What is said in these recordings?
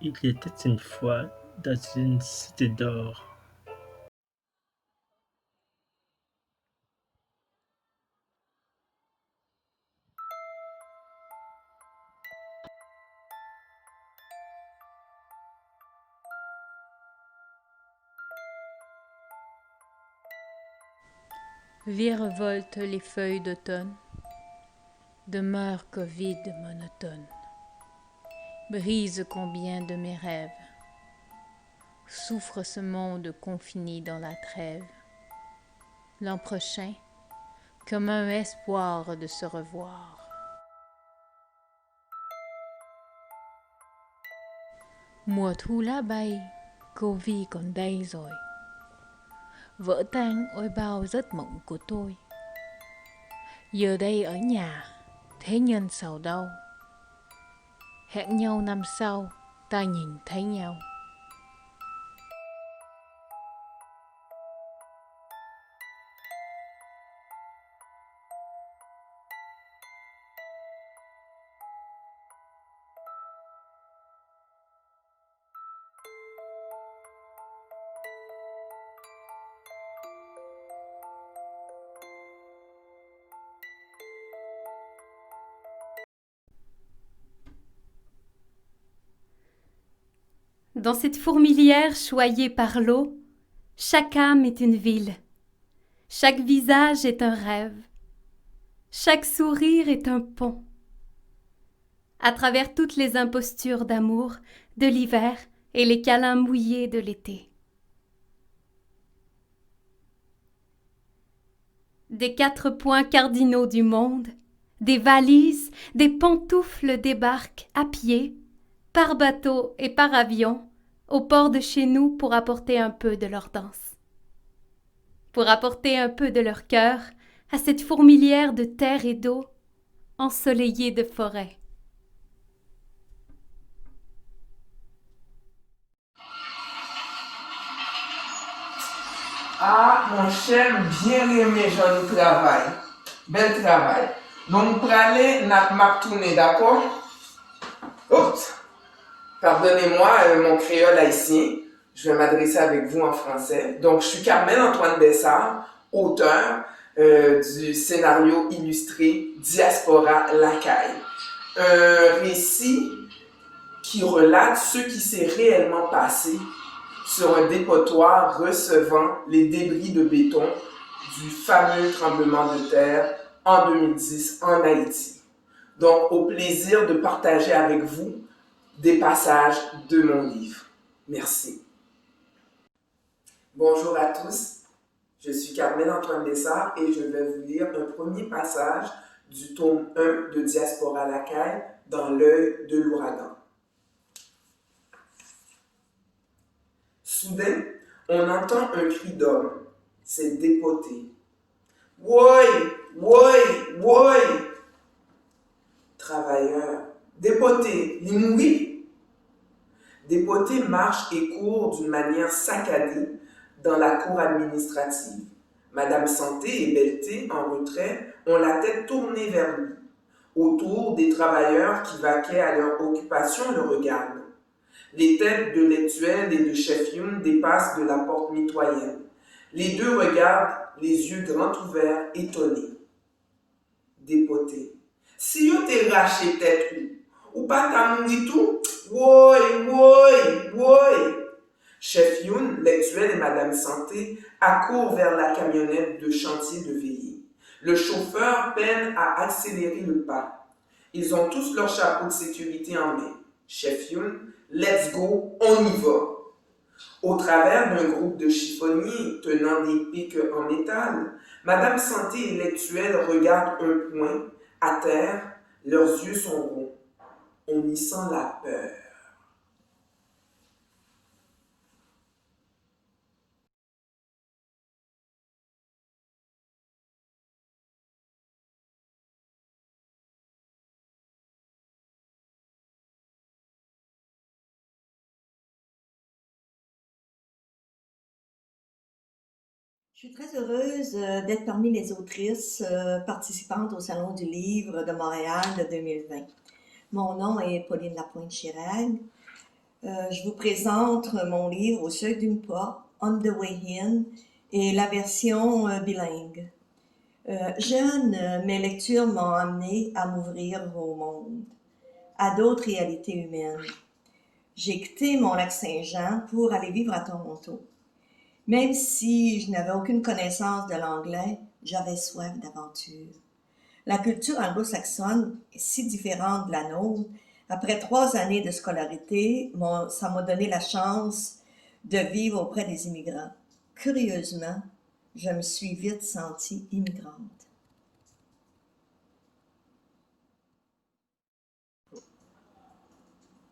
Il était une fois dans une cité d'or. Virevoltent les feuilles d'automne, demeure covide monotone, brise combien de mes rêves, souffre ce monde confini dans la trêve. L'an prochain, comme un espoir de se revoir. Mùa thu lá bay, cô Vi còn đây rồi. Vỡ tan ôi bao giấc mộng của tôi. Giờ đây ở nhà, thế nhân sầu đau. Hẹn nhau năm sau, ta nhìn thấy nhau. Dans cette fourmilière choyée par l'eau, chaque âme est une ville, chaque visage est un rêve, chaque sourire est un pont. À travers toutes les impostures d'amour de l'hiver et les câlins mouillés de l'été. Des 4 points cardinaux du monde, des valises, des pantoufles débarquent à pied, par bateau et par avion, au port de chez nous pour apporter un peu de leur danse. Pour apporter un peu de leur cœur à cette fourmilière de terre et d'eau, ensoleillée de forêt. Ah, mon cher, bien aimé, Jean, travail. Bel travail. Donc, pour aller, m'a tourné, d'accord? Oups! Pardonnez-moi, mon créole haïtien. Je vais m'adresser avec vous en français. Donc, je suis Carmen Antoine Bessard, auteur du scénario illustré Diaspora Lacaille. Un récit qui relate ce qui s'est réellement passé sur un dépotoir recevant les débris de béton du fameux tremblement de terre en 2010 en Haïti. Donc, au plaisir de partager avec vous des passages de mon livre. Merci. Bonjour à tous, je suis Carmen Antoine Bessard et je vais vous lire un premier passage du tome 1 de Diaspora Lacaille dans l'œil de l'ouragan. Soudain, on entend un cri d'homme. C'est dépoté. Woy, woy, woy. Travailleur. Dépoté, l'inoui. Dépoté marche et court d'une manière saccadée dans la cour administrative. Madame Santé et Belleté, en retrait, ont la tête tournée vers lui. Autour, des travailleurs qui vaquaient à leur occupation le regardent. Les têtes de Lettuel et de Chef Youn dépassent de la porte mitoyenne. Les deux regardent, les yeux grands ouverts, étonnés. Dépoté. Si yo te raché tête ou pas ta mouri tout, woy, woy, woy. Chef Youn, Lettuel et Madame Santé accourent vers la camionnette de chantier de veillée. Le chauffeur peine à accélérer le pas. Ils ont tous leur chapeau de sécurité en main. Chef Youn, let's go, on y va. Au travers d'un groupe de chiffonniers tenant des pics en métal, Madame Santé et Lettuel regardent un point, à terre, leurs yeux sont ronds. On y sent la peur. Je suis très heureuse d'être parmi les autrices participantes au Salon du Livre de Montréal de 2020. Mon nom est Pauline Lapointe-Chirac. Je vous présente mon livre Au seuil d'une porte, On the Way In, et la version bilingue. Jeune, mes lectures m'ont amené à m'ouvrir au monde, à d'autres réalités humaines. J'ai quitté mon Lac-Saint-Jean pour aller vivre à Toronto. Même si je n'avais aucune connaissance de l'anglais, j'avais soif d'aventure. La culture anglo-saxonne est si différente de la nôtre. Après 3 années de scolarité, ça m'a donné la chance de vivre auprès des immigrants. Curieusement, je me suis vite sentie immigrante.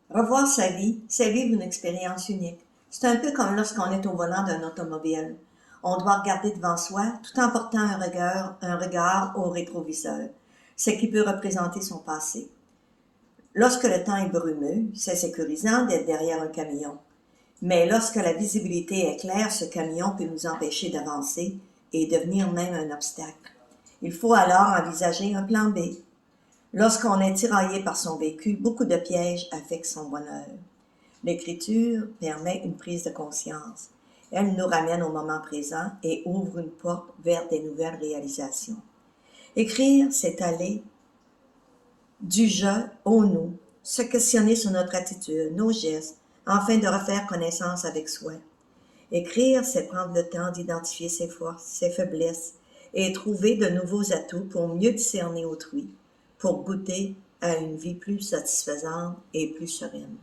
Revoir sa vie, c'est vivre une expérience unique. C'est un peu comme lorsqu'on est au volant d'un automobile. On doit regarder devant soi tout en portant un regard au rétroviseur, ce qui peut représenter son passé. Lorsque le temps est brumeux, c'est sécurisant d'être derrière un camion. Mais lorsque la visibilité est claire, ce camion peut nous empêcher d'avancer et devenir même un obstacle. Il faut alors envisager un plan B. Lorsqu'on est tiraillé par son vécu, beaucoup de pièges affectent son bonheur. L'écriture permet une prise de conscience. Elle nous ramène au moment présent et ouvre une porte vers des nouvelles réalisations. Écrire, c'est aller du je au nous, se questionner sur notre attitude, nos gestes, afin de refaire connaissance avec soi. Écrire, c'est prendre le temps d'identifier ses forces, ses faiblesses et trouver de nouveaux atouts pour mieux discerner autrui, pour goûter à une vie plus satisfaisante et plus sereine.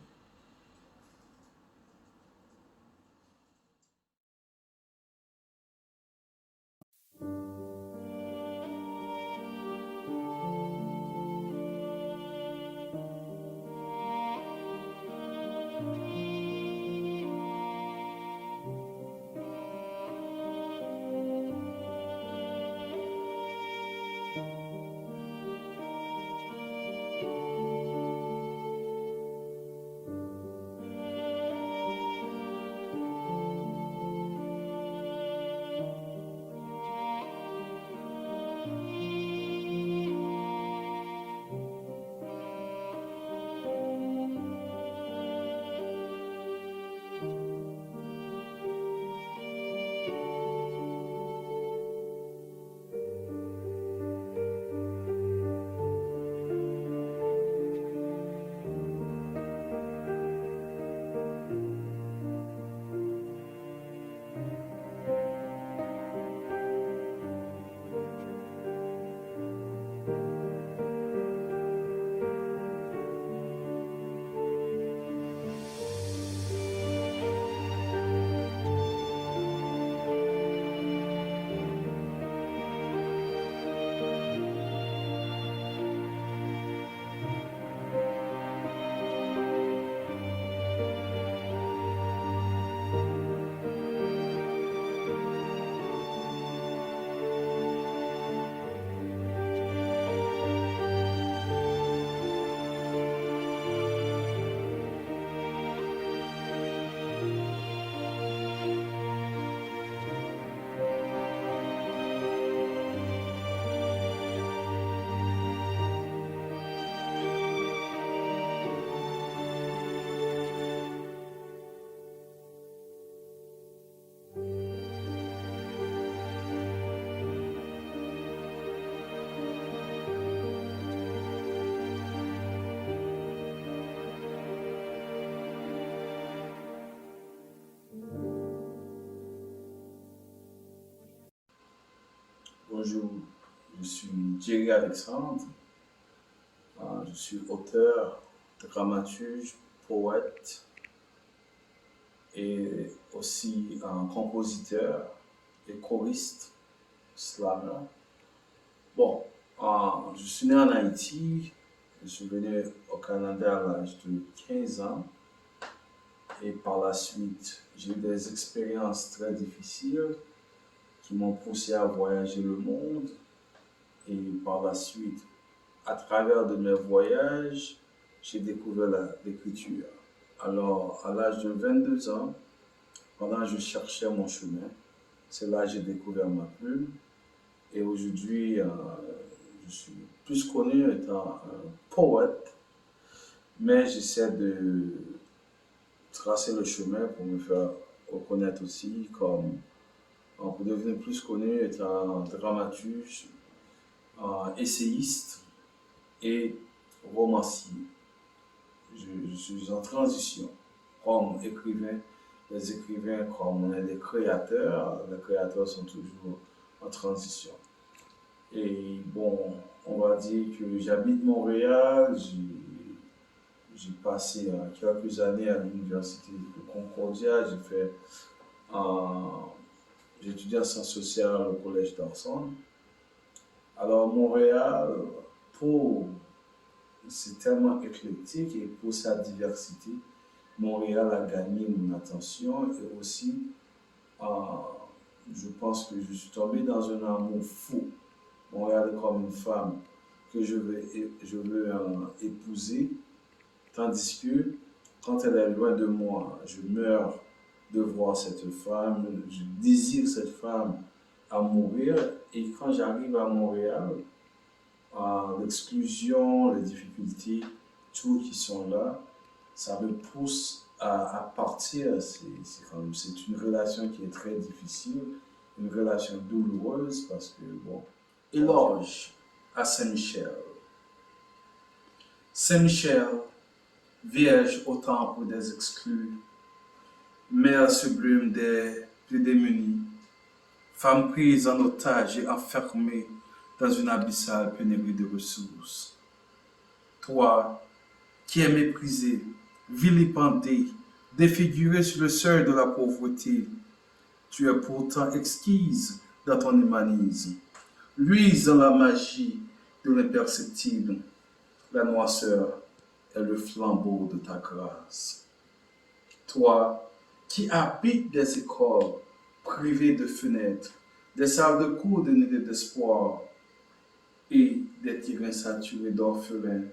Bonjour, je suis Jerry Alexandre. Je suis auteur, dramaturge, poète et aussi un compositeur et choriste, slammer. Bon, je suis né en Haïti. Je suis venu au Canada à l'âge de 15 ans. Et par la suite, j'ai eu des expériences très difficiles qui m'ont poussé à voyager le monde. Et par la suite, à travers de mes voyages, j'ai découvert l'écriture. Alors, à l'âge de 22 ans, pendant que je cherchais mon chemin, c'est là que j'ai découvert ma plume. Et aujourd'hui, je suis plus connu étant un poète, mais j'essaie de tracé le chemin pour me faire reconnaître aussi comme, pour devenir plus connu, étant dramaturge, essayiste et romancier. Je suis en transition comme écrivain. Les écrivains, comme on est des créateurs, les créateurs sont toujours en transition. Et bon, on va dire que j'habite Montréal, j'ai passé quelques années à l'université de Concordia, j'ai étudié en sciences sociales au collège d'Orson. Alors Montréal, c'est tellement éclectique et pour sa diversité, Montréal a gagné mon attention et aussi, je pense que je suis tombé dans un amour fou. Montréal est comme une femme que je veux épouser, tandis que quand elle est loin de moi, je meurs de voir cette femme, je désire cette femme à mourir. Et quand j'arrive à Montréal, l'exclusion, les difficultés, tout qui sont là, ça me pousse à partir. C'est une relation qui est très difficile, une relation douloureuse parce que, bon, éloge à Saint-Michel. Saint-Michel, vierge au temple des exclus, mère sublime des plus démunis, femme prise en otage et enfermée dans une abyssale pénurie de ressources. Toi, qui es méprisé, vilipendé, défiguré sur le seuil de la pauvreté, tu es pourtant exquise dans ton humanisme, luise dans la magie de l'imperceptible. La noirceur est le flambeau de ta grâce. Toi, qui habites des écoles privées de fenêtres, des salles de cours dénuées d'espoir et des terrains saturés d'orphelins,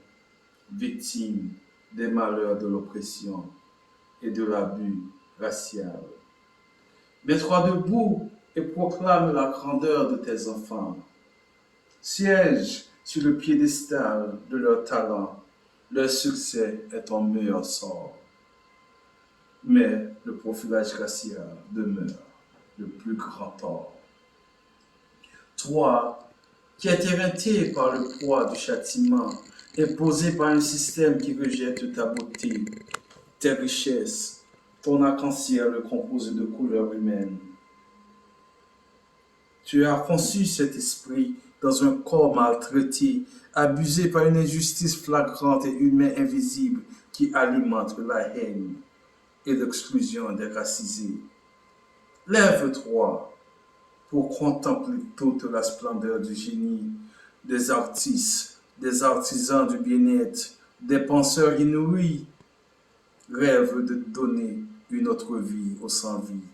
victimes des malheurs de l'oppression et de l'abus racial. Mets-toi debout et proclame la grandeur de tes enfants. Siège sur le piédestal de leur talent. Leur succès est ton meilleur sort. Mais le profilage racial demeure le plus grand tort. Toi, qui es éreinté par le poids du châtiment, imposé par un système qui rejette ta beauté, tes richesses, ton arc-en-ciel composé de couleurs humaines. Tu as conçu cet esprit dans un corps maltraité, abusé par une injustice flagrante et humaine invisible qui alimente la haine et l'exclusion des racisés. Lève-toi pour contempler toute la splendeur du génie, des artistes, des artisans du bien-être, des penseurs inouïs, rêvent de donner une autre vie aux sans-vie.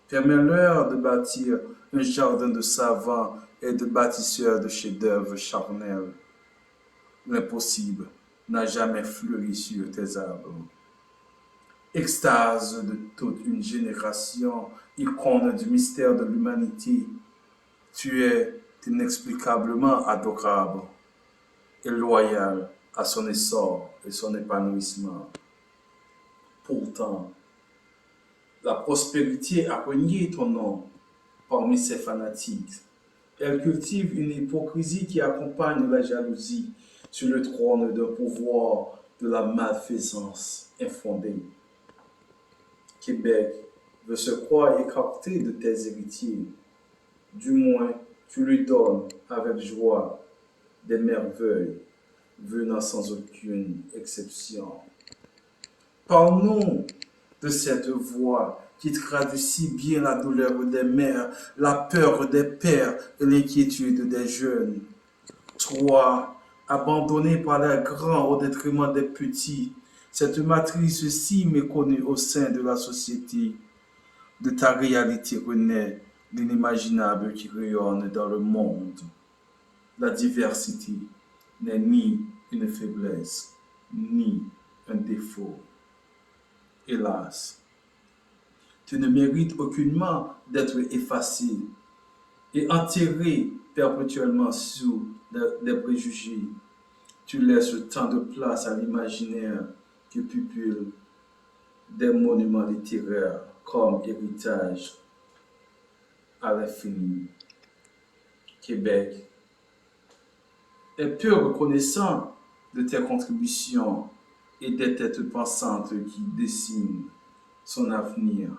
Permets-leur de bâtir un jardin de savants et de bâtisseurs de chefs-d'œuvre charnels. L'impossible n'a jamais fleuri sur tes arbres. Extase de toute une génération, icône du mystère de l'humanité, tu es inexplicablement adorable et loyal à son essor et son épanouissement. Pourtant, la prospérité a renié ton nom parmi ses fanatiques. Elle cultive une hypocrisie qui accompagne la jalousie sur le trône d'un pouvoir de la malfaisance infondée. Québec veut se croire écarté de tes héritiers. Du moins, tu lui donnes avec joie des merveilles venant sans aucune exception. Parle-nous de cette voix qui traduit si bien la douleur des mères, la peur des pères et l'inquiétude des jeunes. Toi, abandonné par les grands au détriment des petits, cette matrice si méconnue au sein de la société, de ta réalité renaît l'inimaginable qui rayonne dans le monde. La diversité n'est ni une faiblesse, ni un défaut. Hélas, tu ne mérites aucunement d'être effacé et enterré perpétuellement sous des préjugés. Tu laisses tant de place à l'imaginaire que pupule des monuments littéraires comme héritage à l'infini. Québec est peu reconnaissant de tes contributions et des têtes pensantes qui dessinent son avenir.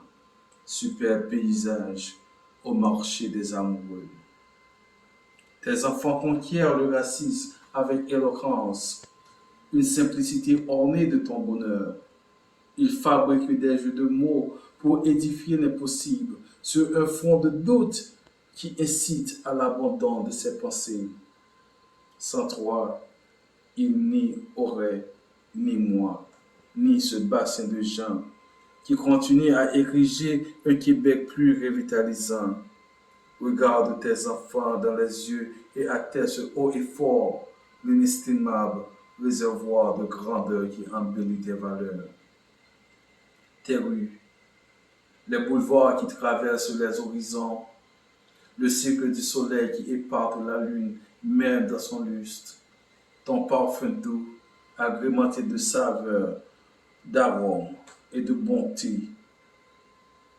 Super paysage au marché des amoureux. Tes enfants conquièrent le racisme avec éloquence, une simplicité ornée de ton bonheur. Ils fabriquent des jeux de mots pour édifier l'impossible sur un fond de doute qui incite à l'abandon de ses pensées. Sans toi, il n'y aurait ni moi, ni ce bassin de gens qui continue à ériger un Québec plus revitalisant. Regarde tes enfants dans les yeux et atteste haut et fort l'inestimable réservoir de grandeur qui embellit tes valeurs. Tes rues, les boulevards qui traversent les horizons, le cycle du soleil qui éparte la lune même dans son lustre, ton parfum doux, agrémenté de saveurs, d'arômes et de bonté.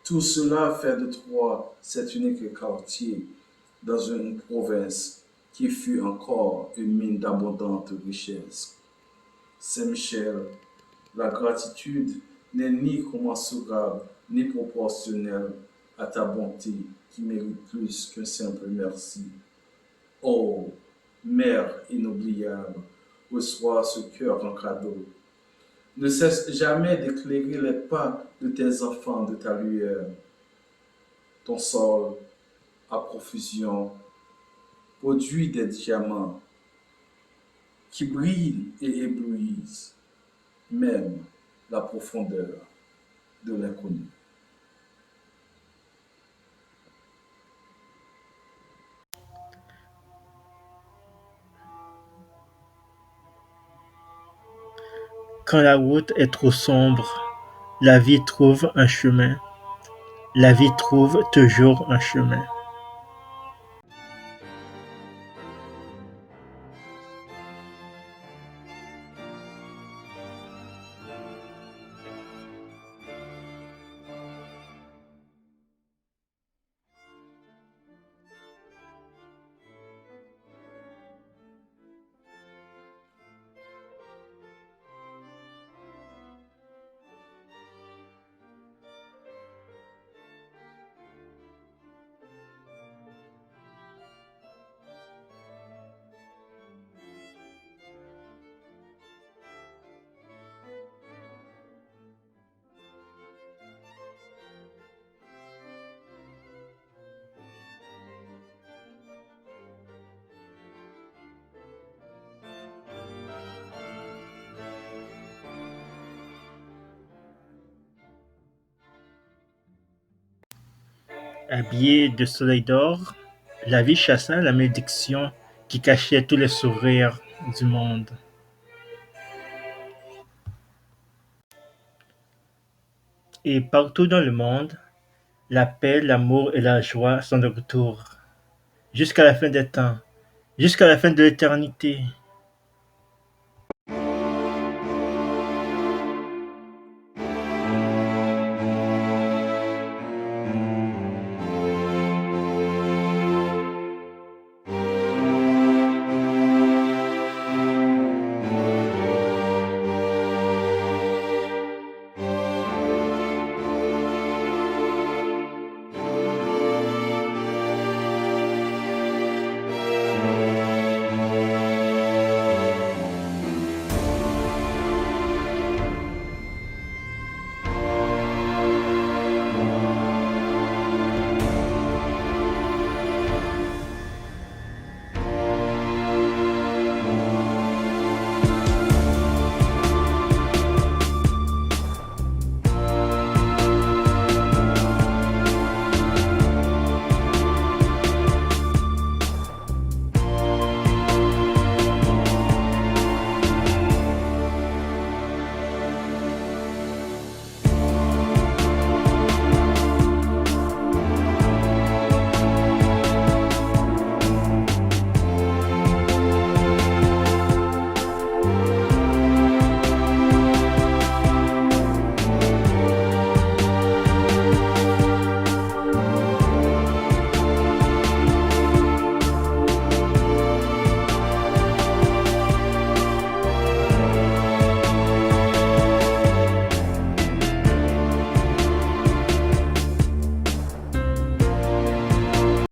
Tout cela fait de toi cet unique quartier dans une province qui fut encore une mine d'abondante richesse. Saint-Michel, la gratitude n'est ni commensurable ni proportionnelle à ta bonté qui mérite plus qu'un simple merci. Oh, Mère inoubliable, reçois ce cœur en cadeau. Ne cesse jamais d'éclairer les pas de tes enfants de ta lueur. Ton sol, à profusion, produit des diamants qui brillent et éblouissent même la profondeur de l'inconnu. Quand la route est trop sombre, la vie trouve un chemin. La vie trouve toujours un chemin. Habillée de soleil d'or, la vie chassa la malédiction qui cachait tous les sourires du monde. Et partout dans le monde, la paix, l'amour et la joie sont de retour. Jusqu'à la fin des temps, jusqu'à la fin de l'éternité.